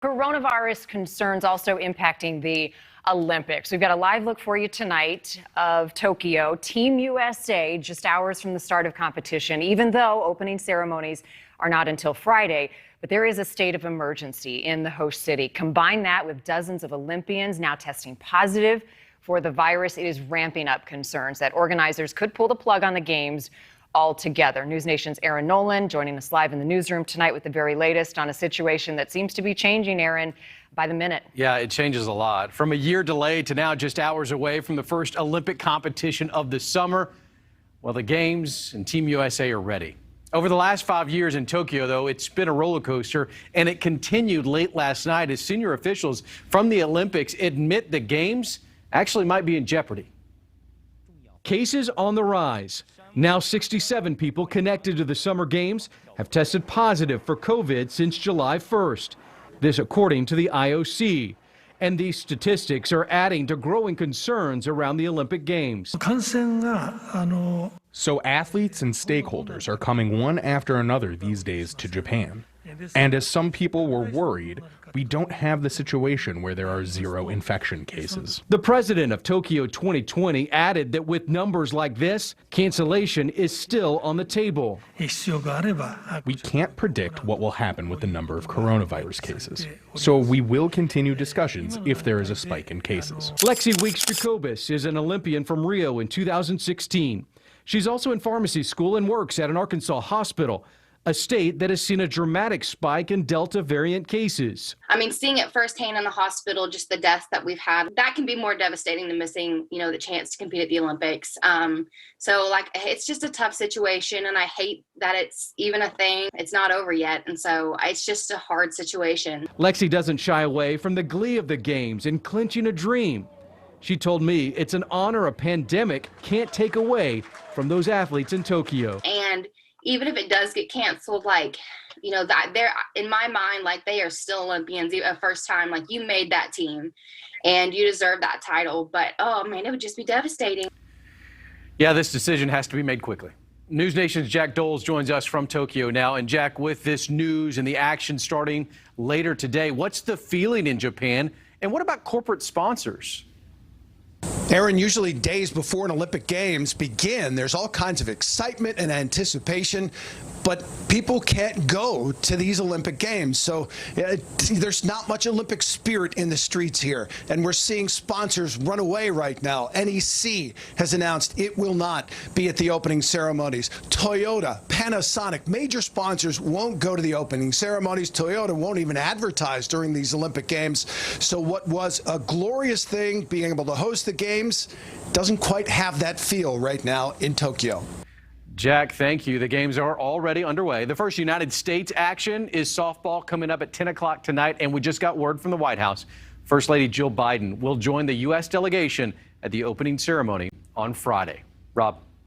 Coronavirus concerns also impacting the Olympics. We've got a live look for you tonight of Tokyo. Team USA just hours from the start of competition, even though opening ceremonies are not until Friday. But there is a state of emergency in the host city. Combine that with dozens of Olympians now testing positive for the virus. It is ramping up concerns that organizers could pull the plug on the games altogether. NewsNation's Aaron Nolan joining us live in the newsroom tonight with the very latest on a situation that seems to be changing, Aaron, by the minute. Yeah, it changes a lot. From a year delay to now just hours away from the first Olympic competition of the summer. Well, the Games and Team USA are ready. Over the last 5 years in Tokyo, though, it's been a roller coaster, and it continued late last night as senior officials from the Olympics admit the Games actually might be in jeopardy. Cases on the rise. Now 67 people connected to the Summer Games have tested positive for COVID since July 1st. This according to the IOC. And these statistics are adding to growing concerns around the Olympic Games. So athletes and stakeholders are coming one after another these days to Japan. And as some people were worried, we don't have the situation where there are zero infection cases. The president of Tokyo 2020 added that with numbers like this, cancellation is still on the table. We can't predict what will happen with the number of coronavirus cases. So we will continue discussions if there is a spike in cases. Lexi Weeks-Jacobus is an Olympian from Rio in 2016. She's also in pharmacy school and works at an Arkansas hospital, a state that has seen a dramatic spike in Delta variant cases. I mean, seeing it firsthand in the hospital, just the deaths that we've had, that can be more devastating than missing, the chance to compete at the Olympics. It's just a tough situation, and I hate that it's even a thing. It's not over yet, and so it's just a hard situation. Lexi doesn't shy away from the glee of the Games and clinching a dream. She told me it's an honor a pandemic can't take away from those athletes in Tokyo. And even if it does get canceled, that they're, in my mind, they are still Olympians. A first time, you made that team and you deserve that title. But, oh man, it would just be devastating. Yeah, this decision has to be made quickly. NewsNation's Jack Doles joins us from Tokyo now. And Jack, with this news and the action starting later today, what's the feeling in Japan? And what about corporate sponsors? Aaron, usually days before an Olympic Games begin, there's all kinds of excitement and anticipation, but people can't go to these Olympic Games. So there's not much Olympic spirit in the streets here. And we're seeing sponsors run away right now. NEC has announced it will not be at the opening ceremonies. Toyota, Panasonic, major sponsors won't go to the opening ceremonies. Toyota won't even advertise during these Olympic Games. So what was a glorious thing, being able to host the Games, doesn't quite have that feel right now in Tokyo. Jack, thank you. The Games are already underway. The first United States action is softball coming up at 10 o'clock tonight, and we just got word from the White House. First Lady Jill Biden will join the U.S. delegation at the opening ceremony on Friday. Rob.